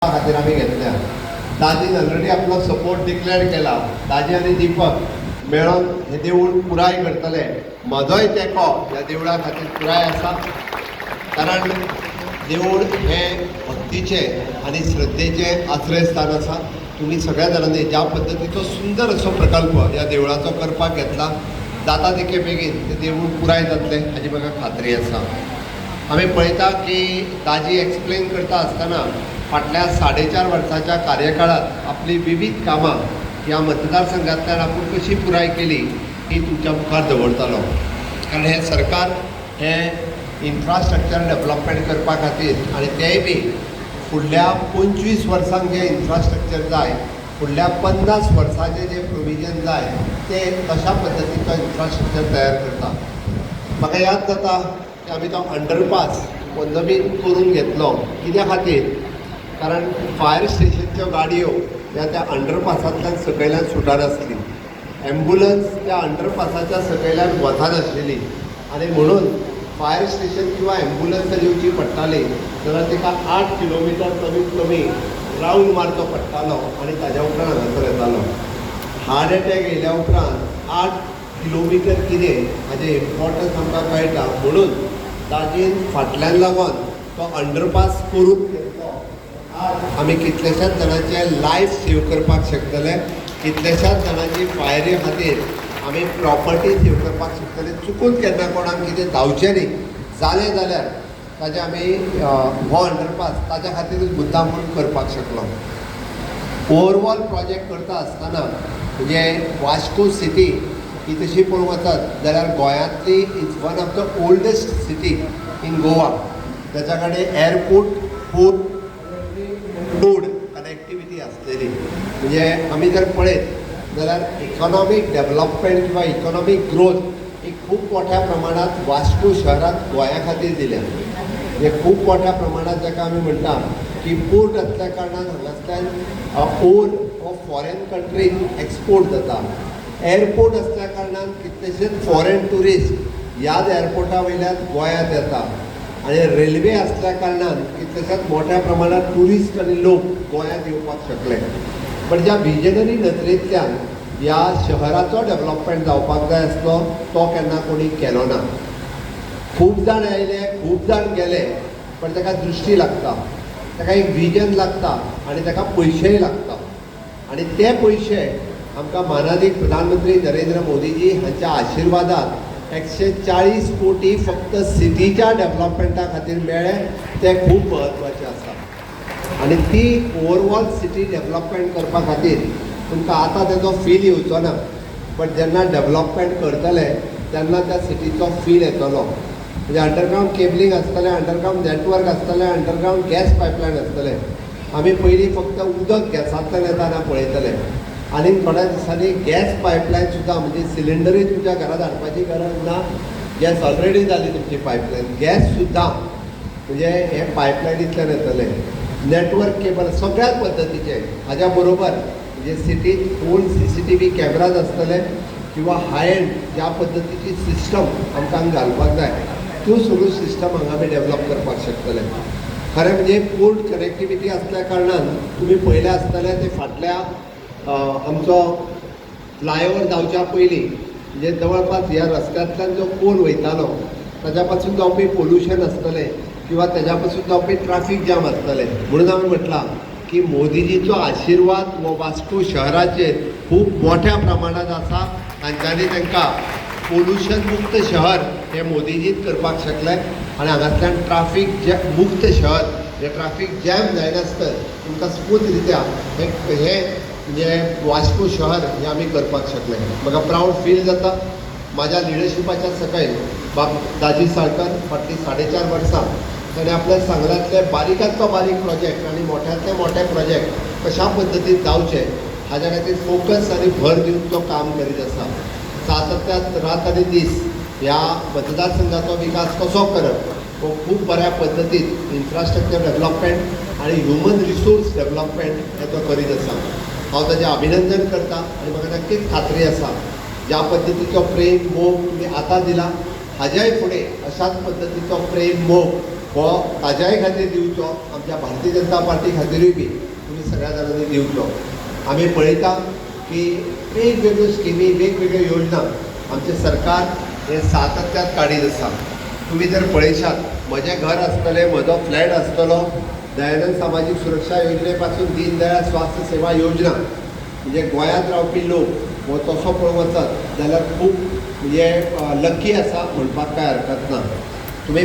खातीर आमी घेतल्या. दाजीन ऑलरेडी आपलो सपोर्ट डिक्लेअर केला. दाजी आनी दीपक मेळून हे देवूळ पुराय करतले. म्हजोय तेंको ह्या देवळा खातीर पुराय आसा, कारण देवूळ हें भक्तीचें आनी श्रद्धेचें आश्रयस्थान आसा. तुमी सगळ्या जाणांनी ज्या पद्दतीचो सुंदर असो प्रकल्प ह्या देवळाचो करपाक घेतला, जाता तितके बेगीन तें देवूळ पुराय जातलें हाची म्हाका खात्री आसा. आमी पळयता की दाजी एक्सप्लेन करता आसतना फाटल्या 4.5 वर्साच्या कार्यकाळात आपली विविध कामां ह्या मतदारसंघांतल्यान आपूण कशी पुराय केली ही तुमच्या मुखार दवरतलो. कारण हें सरकार हें इन्फ्रास्ट्रक्चर डेवलपमेंट करपा खातीर आनी तेंय बी फुडल्या 25 वर्सांक जें इन्फ्रास्ट्रक्चर जाय, फुडल्या 50 वर्सांचें जें प्रोविजन जाय तें तशा पद्दतीचो इन्फ्रास्ट्रक्चर तयार करता. म्हाका याद जाता की आमी तो अंडरपास नवीन करून घेतलो. कित्या खातीर? कारण फायर स्टेशनच्यो गाडयो ह्या त्या अंडरपासांतल्यान सकयल्यान सुटानासली. एम्बुलन्स त्या अंडरपासाच्या सकयल्यान वचनाशिल्ली आनी म्हणून फायर स्टेशन किंवा एम्बुलन्स येवची पडटाली जाल्यार तिका 8 किलोमिटर कमीत कमी रावंड मारचो पडटालो आनी ताज्या उपरांत हांगासर येतालो. हार्ट अटॅक येयल्या उपरांत 8 किलोमिटर कितें हाजें इम्पॉर्टन्स आमकां कळटा. म्हणून ताजेर फाटल्यान लागून तो अंडरपास करून आमी कितलेशाच जाणांचे लायफ सेव करपाक शकतले, कितलेशाच जाणांची फायरी खातीर आमी प्रॉपर्टी सेव करपाक शकतले. चुकून केन्ना कोणाक कितें जावचें न्ही जालें जाल्यार ताजें आमी हो अंडरपास ताच्या खातीरूच मुद्दाम म्हणून करपाक शकलो. ओवरऑल प्रोजेक्ट करता आसतना म्हणजे वास्को सिटी ही तशी पळोवंक वचत जाल्यार गोंयांतली is one of the oldest city in Goa. त्याच्या कडेन एअरपोर्ट, पोर्ट, रोड कनेक्टिविटी आसलेली. म्हणजे आमी जर पळयत जाल्यार इकॉनॉमीक डेवलपमेंट किंवा इकॉनॉमीक ग्रोथ ही खूब मोठ्या प्रमाणांत वास्को शहराक गोंया खातीर दिल्या. म्हणजे खूब मोठ्या प्रमाणांत जाका आमी म्हणटा की पोर्ट आसल्या कारणान हांगासल्यान one of foreign countries export जाता. एअरपोर्ट आसल्या कारणान कितलेशेच फॉरेन टुरिस्ट ह्याच एअरपोर्टा वयल्यान गोंयांत येता. आनी रेल्वे आसल्या कारणान कितलेशेच मोठ्या प्रमाणांत टुरिस्ट आनी लोक गोंयांत येवपाक शकले. पण ज्या विजनरी नदरेंतल्यान ह्या शहराचो डेवलपमेंट जावपाक जाय आसलो तो केन्ना कोणी केलो ना. खूब जाण आयले, खूब जाण गेले, पण ताका दृश्टी लागता, ताका एक विजन लागता आनी ताका पयशेय लागता. आनी ते पयशे आमकां माननीय प्रधानमंत्री नरेंद्र मोदीजी हांच्या आशिर्वादान 140 कोटी फक्त सिटीच्या डेवलपमेंटा खातीर मेळ्ळे. ते खूब म्हत्वाचें आसा. आनी ती ओवरऑल सिटी डेवलपमेंट करपा खातीर तुमकां आतां तेजो फील येवचो ना, बट जेन्ना डेवलपमेंट करतले तेन्ना त्या सिटीचो फील येतलो. म्हणजे अंडरग्रावंड केबलींग आसतलें, अंडरग्रावंड नेटवर्क आसतलें, अंडरग्रावंड गॅस पायपलायन आसतलें. आमी पयलीं फक्त उदक गॅसांतल्यान येताना पळयतले. आनी थोड्या दिसांनी गॅस पायपलायन सुद्दां म्हणजे सिलिंडरूय तुमच्या घरांत हाडपाची गरज ना. गॅस ऑलरेडी जाली तुमची पायपलायन. गॅस सुद्दां म्हणजे हे पायपलायनींतल्यान येतले. नेटवर्क केबल सगळ्याच पद्दतीचे. हाज्या बरोबर म्हणजे सिटींत फूल CCTV कॅमेराज आसतले किंवा हाय एंड ज्या पद्दतीची सिस्टम आमकां घालपाक जाय त्यो सगळ्यो सिस्टम हांगा आमी डेवलप करपाक शकतले. खरें म्हणजे पोर्ट कनेक्टिविटी आसल्या कारणान तुमी पळयलें आसतलें ते फाटल्या आमचो फ्लायओवर जावच्या पयलीं म्हणजे जवळपास ह्या रस्त्यांतल्यान जो पोल वयतालो ताच्या पासून जावपी पोल्युशन आसतलें किंवा तेज्या पासून जावपी ट्राफीक जॅम आसतलें. म्हणून हांवें म्हटलां की मोदीजीचो आशिर्वाद हो वास्को शहराचेर खूब मोठ्या प्रमाणांत आसा. तांच्यांनी तांकां पोल्युशन मुक्त शहर हे मोदीजीच करपाक शकले. आनी हांगासल्यान ट्राफीक मुक्त शहर हे ट्राफीक जॅम जायनासतना तुमकां स्मूथ रित्या हे म्हणजे वास्को शहर हे आमी करपाक शकले. म्हाका प्राऊड फील जाता. म्हाज्या लिडरशिपाच्या सकयल दाजी साळकर फाटलीं 4.5 वर्सां ताणें आपल्या सांगलांतले बारीकांतलो बारीक प्रोजेक्ट आनी मोठ्यांतले मोठे प्रोजेक्ट कशा पद्दतीन जावचे हाज्या खातीर फोकस आनी भर दिवन तो काम करीत आसा. सातत्यान रात आनी दीस ह्या मतदारसंघाचो विकास कसो करप हो खूब बऱ्या पद्दतीन इन्फ्रास्ट्रक्चर डेवलपमेंट आनी ह्युमन रिसोर्स डेवलपमेंट हे तो करीत आसा. हांव ताचें अभिनंदन करता आनी म्हाका नक्कीच खात्री आसा ज्या पद्दतीचो प्रेम मोग तुमी आतां दिला हाज्याय फुडें अशाच पद्दतीचो प्रेम मोग हो ताज्याय खातीर दिवचो, आमच्या भारतीय जनता पार्टी खातीरूय बी तुमी सगळ्या जाणांनी दिवचो. आमी पळयता की वेगवेगळ्यो स्किमी, वेगवेगळ्यो योजना आमचें सरकार हे सातत्यान काडीत आसा. तुम्ही जर पळयशात, म्हजें घर आसतलें, म्हजो फ्लॅट आसतलो, दयानंद सामाजीक सुरक्षा योजने पासून दीनदयाळ स्वास्थ्य सेवा योजना, म्हणजे गोंयांत रावपी लोक हो तसो पळोवंक वचत जाल्यार खूब म्हणजे लकी आसा म्हणपाक काय हरकत ना. तुम्ही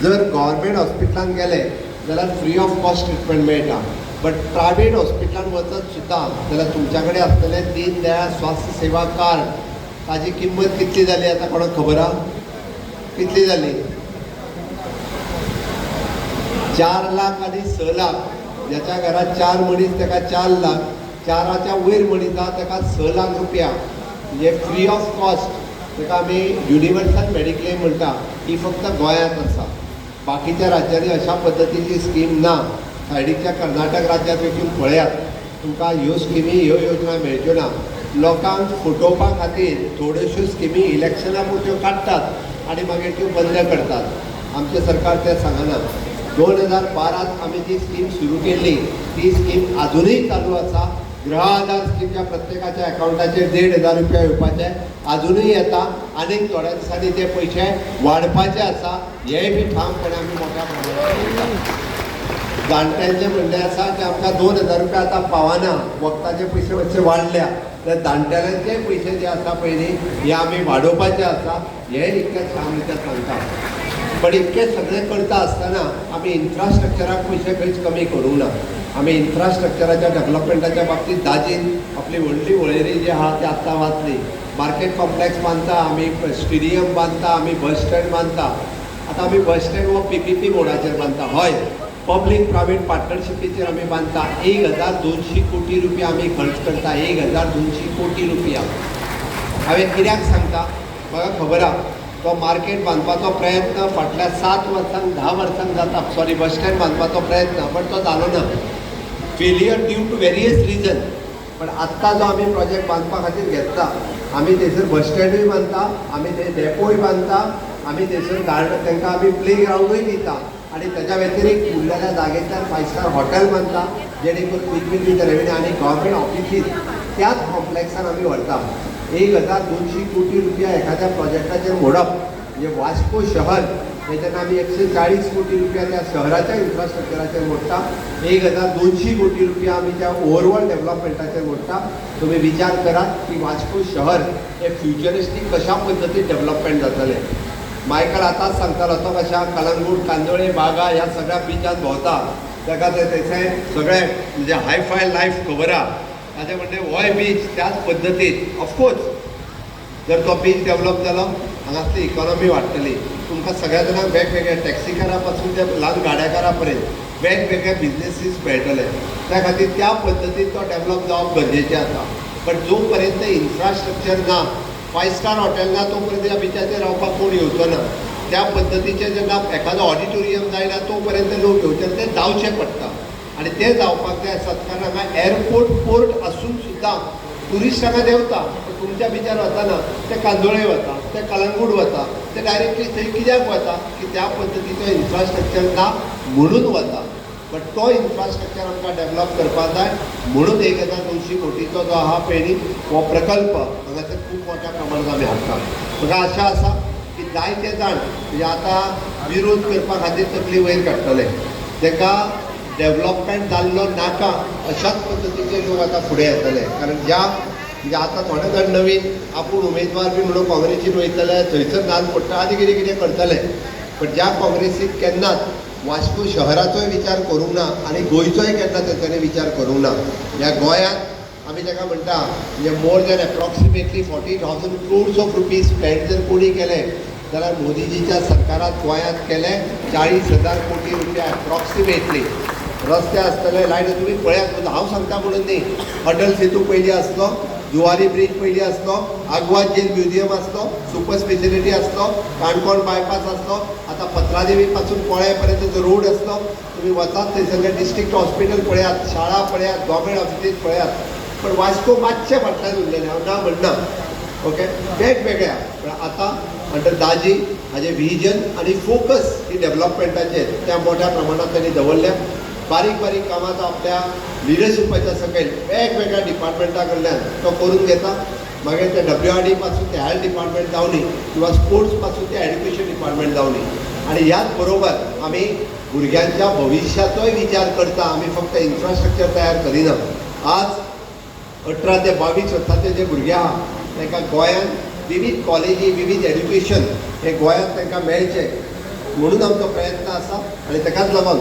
जर गव्हर्मेंट हॉस्पिटलान गेले जाल्यार फ्री ऑफ कॉस्ट ट्रिटमेंट मेळटा. बट प्रायवेट हॉस्पिटलान वचत सुद्दां जाल्यार तुमच्या कडेन आसतलें दीनदयाळ स्वास्थ्य सेवा कार्ड, ताजी किंमत कितली जाली आतां कोणाक खबर आहा? कितली जाली? 4 लाख आनी 6 लाख. ज्याच्या घरात 4 मनीस ताका 4 लाख, 4च्या वयर मनीस आहा ताका 6 लाख रुपया म्हणजे फ्री ऑफ कॉस्ट. ताका आमी युनिवर्सल मेडिक्लेम म्हणटा. ही फक्त गोंयांत आसा, बाकीच्या राज्यांनी अशा पद्दतीची स्कीम ना. सायडीच्या कर्नाटक राज्यांत वचून पळयात, तुमकां ह्यो स्किमी, ह्यो योजना मेळच्यो ना. लोकांक फटोवपा खातीर थोड्योश्यो स्किमी इलेक्शना पुरत्यो काडटात आनी मागीर त्यो बंद करतात. आमचें सरकार तें सांगना. 2012 आमी जी स्कीम सुरू केल्ली ती स्कीम अजूनय चालू आसा. गृह आधार स्कीमच्या प्रत्येकाच्या अकाउंटाचेर 1,500 रुपया येवपाचे अजूनय येता. आनीक थोड्या दिसांनी ते पयशे वाडपाचे आसा. हेय बी ठामपणे आमी मोठ्या प्रमाणांत जाणट्यांचें म्हणणें आसा की आमकां 2,000 रुपया आतां पावना, वखदाचे पयशे मातशे वाडल्या, तर जाणटेल्यांचे पयशे जे आसा पळय न्ही हे आमी वाडोवपाचे आसा. हें इतकें ठाम रितीन सांगता. पण इतकें सगळें करता आसतना आमी इन्फ्रास्ट्रक्चराक पयशे खंयच कमी करूंक ना. आमी इन्फ्रास्ट्रक्चराच्या डेव्हलपमेंटाच्या बाबतींत दाजीन आपली व्हडली वळेरी जी आहा ती आत्तां वाचली. मार्केट कॉम्प्लेक्स बांदता आमी, स्टेडियम बांदता आमी, बस स्टँड बांदता. आतां आमी बस स्टँड हो PPP मोडाचेर बांदता. हय, पब्लीक प्रायवेट पार्टनरशिपीचेर आमी बांदता. 1,200 कोटी रुपया आमी खर्च करता. 1,200 कोटी रुपया. हांवें कित्याक सांगता? म्हाका खबर आहा तो मार्केट बांदपाचो प्रयत्न फाटल्या 7 वर्सांक 10 वर्सांक जाता. सॉरी, बस स्टँड बांदपाचो प्रयत्न, पण तो जालो ना. Failure due to various reason. पण आत्ता जो आमी प्रोजेक्ट बांदपा खातीर घेतला, आमी थंयसर बस स्टँडूय बांदता, आमी थंय डेपोय बांदता, आमी थंयसर गार्डन तांकां आमी प्ले ग्रावंडूय दिता आनी तेच्या व्यतिरिक्त उरलेल्या जागेंतल्यान 5 स्टार हॉटेल बांदता, जेणे करून विथ रेवेन्यू आनी गव्हर्मेंट ऑफिसीस त्याच कॉम्प्लेक्सान आमी व्हरता. 1,200 कोटी रुपया एखाद्या प्रोजेक्टाचेर मोडप म्हणजे वास्को शहर तेच्यान आमी 140 कोटी रुपया त्या शहराच्या इन्फ्रास्ट्रक्चराचेर मोडटा. 1,200 कोटी रुपया आमी त्या ओवरऑल डेव्हलपमेंटाचेर मोडटा. तुमी विचार करात की वास्को शहर हे फ्युचरिस्टीक कशा पद्दतीन डेव्हलपमेंट जातलें. मायकल आतांच सांगतालो तो कशा कलंगूट, कांदोळे, बागा ह्या सगळ्या बिचांत भोंवता. ताका थंयचे सगळें म्हणजे हायफाय लायफ खबर आहा. ताचें म्हणणें होय बीच त्याच पद्दतीन ऑफकोर्स जर तो बीच डेव्हलप जालो हांगासली इकॉनॉमी वाडटली. तुमकां सगळ्या जाणांक वेगवेगळ्या टॅक्सीकारा पासून ते ल्हान गाड्याकारा पर्यंत वेगवेगळे बिझनेसीस मेळटले. त्या खातीर त्या पद्दतीन तो डेव्हलप जावप गरजेचें आसा. पण जो पर्यंत इन्फ्रास्ट्रक्चर ना, 5 स्टार हॉटेल ना, तो पर्यंत ह्या बिचाचेर रावपाक कोण येवचो ना. त्या पद्दतीचें जेन्ना एखादो ऑडिटोरियम जायना तो पर्यंत लोक येवचे, ते जावचें पडटा. आनी ते जावपाक जाय आसात कारण हांगा एअरपोर्ट, पोर्ट आसून सुद्दां ट्युरिस्ट हांगा देंवता. तुमच्या बिचार वताना ते कांदोळे वता, ते कलंगूट वता, ते डायरेक्टली थंय कित्याक वता की त्या पद्दतीचो इन्फ्रास्ट्रक्चर ना म्हणून वता. बट तो इन्फ्रास्ट्रक्चर आमकां डेव्हलप करपाक जाय म्हणून 1,200 कोटीचो जो आहा पळय न्ही हो प्रकल्प हांगासर खूब मोठ्या प्रमाणांत आमी हाडटा. म्हाका आशा आसा की जायते जाण म्हणजे आतां विरोध करपा खातीर तकली वयर काडटले. ताका डेव्हलपमेंट जाल्लो नाका अशाच पद्दतीचे लोक आतां फुडें येतले. कारण म्हणजे आतां थोडे जाण नवीन आपूण उमेदवार बी म्हणून काँग्रेसीन वयतले, थंयसर नाल पडटा आनी कितें कितें करतले. पण ज्या काँग्रेसीक केन्नाच वास्को शहराचोय विचार करूंक ना आनी गोंयचोय केन्ना तेंच्यांनी विचार करूंक ना. ह्या गोंयांत आमी ताका म्हणटा म्हणजे more than approximately 40,000 crores of rupees spend जर कोणी केले जाल्यार मोदीजीच्या सरकारात गोंयांत केले 40,000 कोटी रुपया एप्रॉक्सिमेटली. रस्ते आसतले, लायट तुमी पळयात, हांव सांगता म्हणून न्ही. अटल सेतू पयलीं आसलो, जुवारी ब्रीज पयलीं आसलो, आग्वाद जेल म्युजियम आसलो, सुपर स्पेशलिटी आसलो, काणकोण बायपास आसलो, आतां पत्रादेवी पासून पोळे पर्यंतचो रोड आसलो. तुमी वचात थंयसरले डिस्ट्रिक्ट हॉस्पिटल पळयात, शाळा पळयात, गव्हर्मेंट ऑफिसीस पळयात. पण वास्को मातशें फाटल्यान उरलेलें, हांव ना म्हणना. ओके, वेगवेगळ्या. पण आतां अंडर दाजी हाजे विजन आणि फोकस ही डेव्हलपमेंटाचेर त्या मोठ्या प्रमाणात त्यांनी दवरल्या. बारीक बारीक कामां तो आपल्या लिडरशिपाच्या सकयल वेगवेगळ्या डिपार्टमेंटा कडल्यान तो करून घेता. मागीर ते WRD पासून ते हेल्थ डिपार्टमेंट जावनी किंवा स्पोर्ट्स पासून ते एड्युकेशन डिपार्टमेंट जावनी. आणि ह्याच बरोबर आमी भुरग्यांच्या भविश्याचोय विचार करता. आमी फक्त इन्फ्रास्ट्रक्चर तयार करिना. आज 18 ते 22 वर्सांचे जे भुरगे आहा तांकां गोंयांत विविध कॉलेजी विविध एड्युकेशन हे गोंयांत तांकां मेळचें म्हणून आमचो प्रयत्न आसा. आनी ताकाच लागून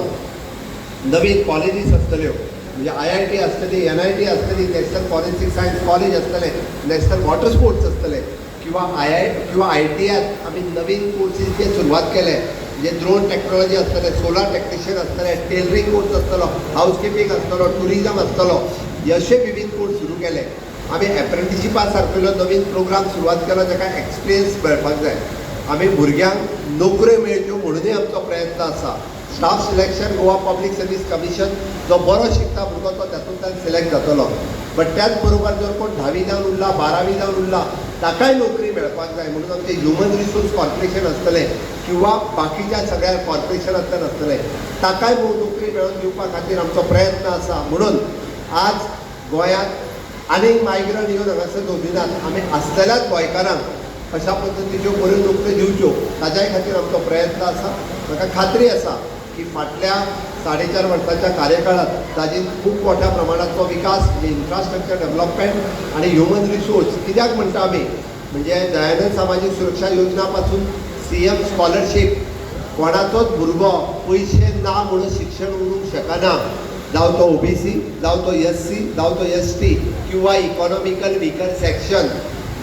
नवीन कॉलेजीस आसतल्यो म्हणजे IIT आसतली, NIT आसतली, नॅशनल फॉरेन्सिक सायन्स कॉलेज आसतलें, नॅशनल वॉटर स्पोर्ट्स आसतले किंवा IITयात आमी नवीन कोर्सीसचे सुरवात केले. म्हणजे ड्रोन टॅक्नॉलॉजी आसतलें, सोलार टॅक्निशियन आसतलें, टेलरिंग कोर्स आसतलो, हावजकीपिंग आसतलो, टुरिजम आसतलो, अशे विविध कोर्स सुरू केले. आमी एप्रेंटिशिपा सारकेलो नवीन प्रोग्राम सुरवात केलो जाका एक्सपिरियन्स मेळपाक जाय. आमी भुरग्यांक नोकऱ्यो मेळच्यो म्हणूनय आमचो प्रयत्न आसा. Staff selection Goa public service commission जो बरो शिकता भुरगो तो तातूंतल्यान सिलेक्ट जातलो. बट त्याच बरोबर जर कोण 10वी जावन उरला 12वी जावन उरला ताकाय नोकरी मेळपाक जाय म्हणून आमचें ह्युमन रिसोर्स कॉर्पोरेशन आसतलें किंवा बाकीच्या सगळ्या कॉर्पोरेशनांतल्यान आसतलें ताकाय नोकरी मेळोवन दिवपा खातीर आमचो प्रयत्न आसा. म्हणून आज गोंयांत आनीक मायग्रंट येवन हांगासर दोदिनात. आमी आसतल्याच गोंयकारांक अशा पद्दतीच्यो बऱ्यो नोकऱ्यो दिवच्यो ताज्याय खातीर आमचो प्रयत्न आसा. म्हाका खात्री आसा की फाटल्या 4.5 वर्सांच्या कार्यकाळात ताजेर खूब मोठ्या प्रमाणाचो विकास म्हणजे इन्फ्रास्ट्रक्चर डेव्हलपमेंट आणि ह्युमन रिसोर्स कित्याक म्हणटा आमी म्हणजे दयानंद सामाजीक सुरक्षा योजना पासून CM स्कॉलरशीप कोणाचोच भुरगो पयशे ना म्हणून शिक्षण उरूंक शकना. जावं तो OBC जावं तो SC जावं तो ST किंवा इकॉनॉमिकल विकर सेक्शन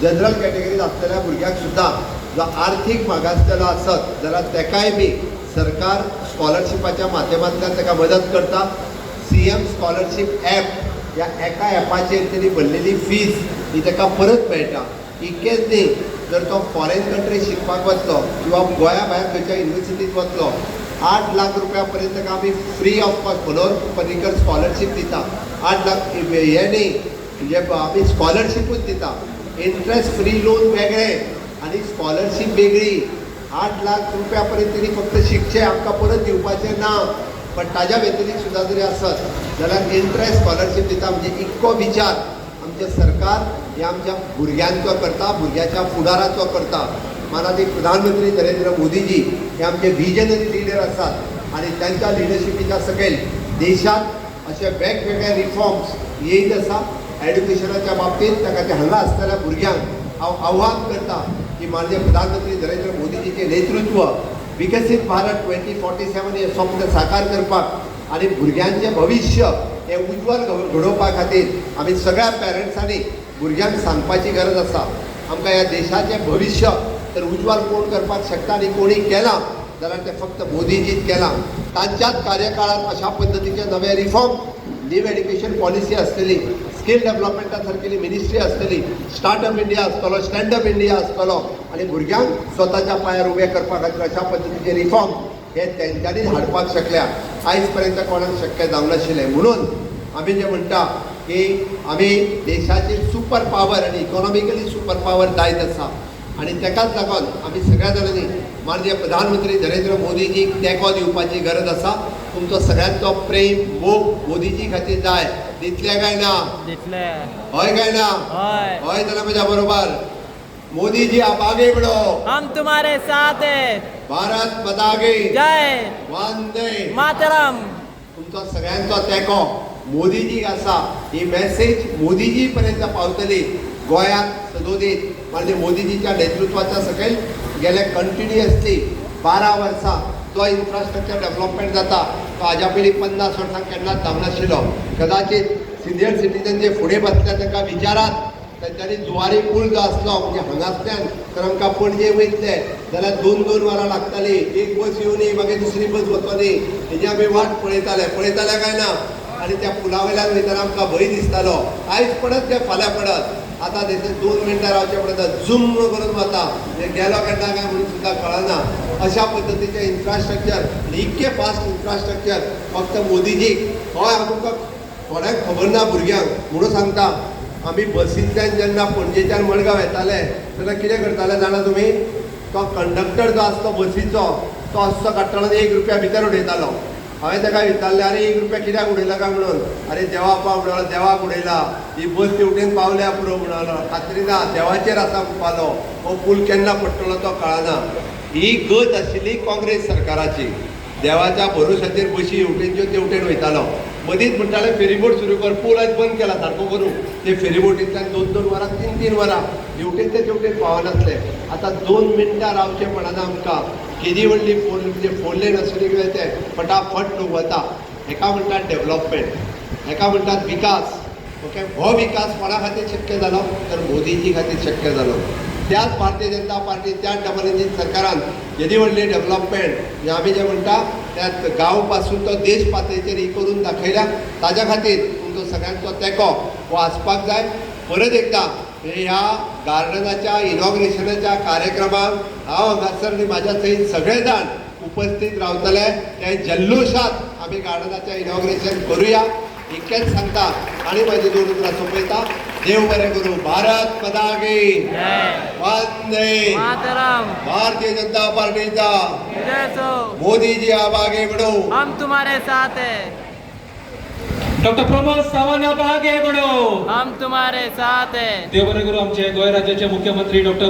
जनरल कॅटेगरीत आसलेल्या भुरग्याक सुद्दां जो आर्थीक मागासलेलो आसत जाल्यार तेकाय बी सरकार स्कॉलरशिपाच्या माध्यमांतल्यान ताका मदत करता. CM स्कॉलरशीप ॲप ह्या एका ॲपाचेर तेणी भरलेली फीज ही ताका परत मेळटा. इतकेंच न्ही जर तो फॉरेन कंट्री शिकपाक वचलो किंवा गोंया भायर खंयच्या युनिवर्सिटींत वचलो 8 लाख रुपया पर्यंत ताका आमी free of cost Manohar Parrikar scholarship दिता. 8 लाख हे न्ही म्हणजे आमी स्कॉलरशिपूच दिता. इंट्रस्ट फ्री लोन वेगळे आणि स्कॉलरशीप वेगळी. 8 लाख रुपया पर्यंत तरी फक्त शिकचे आमकां परत दिवपाचें ना. पण ताज्या व्यतिरिक्त सुद्दां जरी आसत जाल्यार इंट्रस्ट स्कॉलरशीप दिता. म्हणजे इतको विचार आमचें सरकार हे आमच्या भुरग्यांचो करता, भुरग्याच्या फुडाराचो करता. माननीय प्रधानमंत्री नरेंद्र मोदीजी हे आमचे विजनरी लिडर आसात आणि त्यांच्या लिडरशिपीच्या सकयल देशात असे वेगवेगळे रिफॉर्म्स येयत आसा. एड्युकेशनाच्या बाबतीत ताका ते हांगा आसतल्या भुरग्यांक हांव आव्हान करता की माननीय प्रधानमंत्री नरेंद्र मोदीजीचे नेतृत्व विकसीत भारत 2047 हे स्वप्न साकार करपाक आणि भुरग्यांचें भविश्य हे उज्वल घडोवपा खातीर आमी सगळ्या पॅरंट्सांनी भुरग्यांक सांगपाची गरज आसा. आमकां ह्या देशाचें भविश्य तर उज्वल कोण करपाक शकता आनी कोणी केलां जाल्यार ते फक्त मोदीजीच केलां. तांच्याच कार्यकाळात अशा पद्दतीचे नवे रिफॉर्म न्यू एड्युकेशन पॉलिसी आसतली, स्कील डेव्हलपमेंटा सारकेली मिनिस्ट्री आसतली, स्टार्टअप इंडिया आसतलो, स्टँडअप इंडिया आसतलो आणि भुरग्यांक स्वताच्या पांयार उबे करपा खातीर अशा पद्दतीचे रिफॉर्म हे तेंच्यांनीच हाडपाक शकल्या. आयज पर्यंत कोणाक शक्य जावंक नाशिल्लें. म्हणून आमी जें म्हणटा की आमी देशाची सुपर पावर आनी इकॉनॉमिकली सुपर पावर जायत आसा आणि तेकाच लागून आमी सगळ्या जाणांनी माननीय प्रधानमंत्री नरेंद्र मोदीजीक तेंको दिवपाची गरज आसा. तुमचो सगळ्यांचो प्रेम मोग मोदीजी खातीर जाय. दितले काय ना? दितले. हय काय ना? हय. हय जाल्यार म्हज्या बरोबर मोदी जी आप आगे बढ़ो, हम तुम्हारे साथ हैं. भारत माता की जय. वंदे मातरम. तुमचो सगळ्यांचो तेंको मोदीजीक आसा. ही मेसेज मोदीजी पर्यंत पावतली. गोंयांत सदोदीत माननीय मोदीजीच्या नेतृत्वाच्या सकयल गेले कंटिन्युअसली 12 वर्सां जो इन्फ्रास्ट्रक्चर डेव्हलपमेंट जाता तो हाज्या पयलीं 50 वर्सांक केन्नाच जावनाशिल्लो. कदाचित सिनियर सिटीजन जे फुडें बसल्या तांकां विचारात तांच्यांनी जुवारी पूल जो आसलो म्हणजे हांगासल्यान तर आमकां पणजे वयतले जाल्यार 2-2 वरां लागतालीं. एक बस येवनी मागीर दुसरी बस वचोनी हेजी आमी वाट पळयताले काय ना. आणि त्या पुला वयल्यान वयताना आमकां भंय दिसतालो. आयज पडत ते फाल्यां पडत. आतां थंयसर 2 मिनटां रावचे पडटा. झूम करून वता गेलो केन्ना काय म्हणून सुद्दां कळना. अशा पद्दतीचें इन्फ्रास्ट्रक्चर इतके फास्ट इन्फ्रास्ट्रक्चर फक्त मोदीजीक हय आमकां कोणाक खबर ना भुरग्यांक म्हणून सांगता. आमी बसींतल्यान जेन्ना पणजेच्यान मडगांव येताले तेन्ना कितें करताले जाणा तुमी? तो कंडक्टर जो आसलो बसीचो तो असो काडटना 1 रुपया भितर उडयतालो. हांवें ताका विचारलें अरे 1 रुपया कित्याक उडयला काय म्हणून. अरे देवा म्हणलो देवाक उडयला, ही बस तेवटेन पावल्या पुरो म्हणलो. खात्री ना देवाचेर आसा म्हणपालो. हो पूल केन्ना पडटलो तो कळना. ही गत आशिल्ली काँग्रेस सरकाराची. देवाच्या भरोशाचेर बशी हेवटेनच्यो तेवटेन वयतालो. मदींच म्हणटाले फेरीबोट सुरू कर. पूल आयज बंद केला सारको करून. ते फेरीबोटींतल्यान 2-2 वरां 3-3 वरां हेवटेन ते तेवटेन पावनासले. आतां 2 मिनटां रावचें पडना आमकां. केदी व्हडली म्हणजे 4 लेन आसुनी किंवां ते फटाफट लोक वता. हेका म्हणटात डेव्हलपमेंट, हेका म्हणटात विकास. ओके, हो विकास कोणा खातीर शक्य जालो तर मोदीजी खातीर शक्य जालो. त्याच भारतीय जनता पार्टी त्याच डबल इंजीन सरकारान येदी व्हडली डेव्हलपमेंट आमी जे म्हणटा त्यात गांव पासून तो देश पातळीचेर ही करून दाखयल्या. ताज्या खातीर तुमचो सगळ्यांचो तेंको हो आसपाक जाय. परत एकदा ह्या गार्डनाच्या इनॉग्रेशनाच्या कार्यक्रमाक हांव हांगासर आनी म्हाज्या सयत सगळे जाण उपस्थित रावतले. ते जल्लोशात आमी गार्डनाचें इनॉग्रेशन करुया इतकेंच सांगता आनी म्हाजी 2 उतरां सोंपयता. देव बरें करूं. भारत माता की वंदे मातरम। भारतीय जनता पार्टीचा विजय सो। मोदी जी आप आगे बढ़ो, हम तुम्हारे साथ हैं। डॉक्टर प्रमोद सावंत आप आगे बढ़ो. हम तुम्हारे साथ हैं। देव बरें करूं. आमचे गोंय राज्याचे मुख्यमंत्री डॉक्टर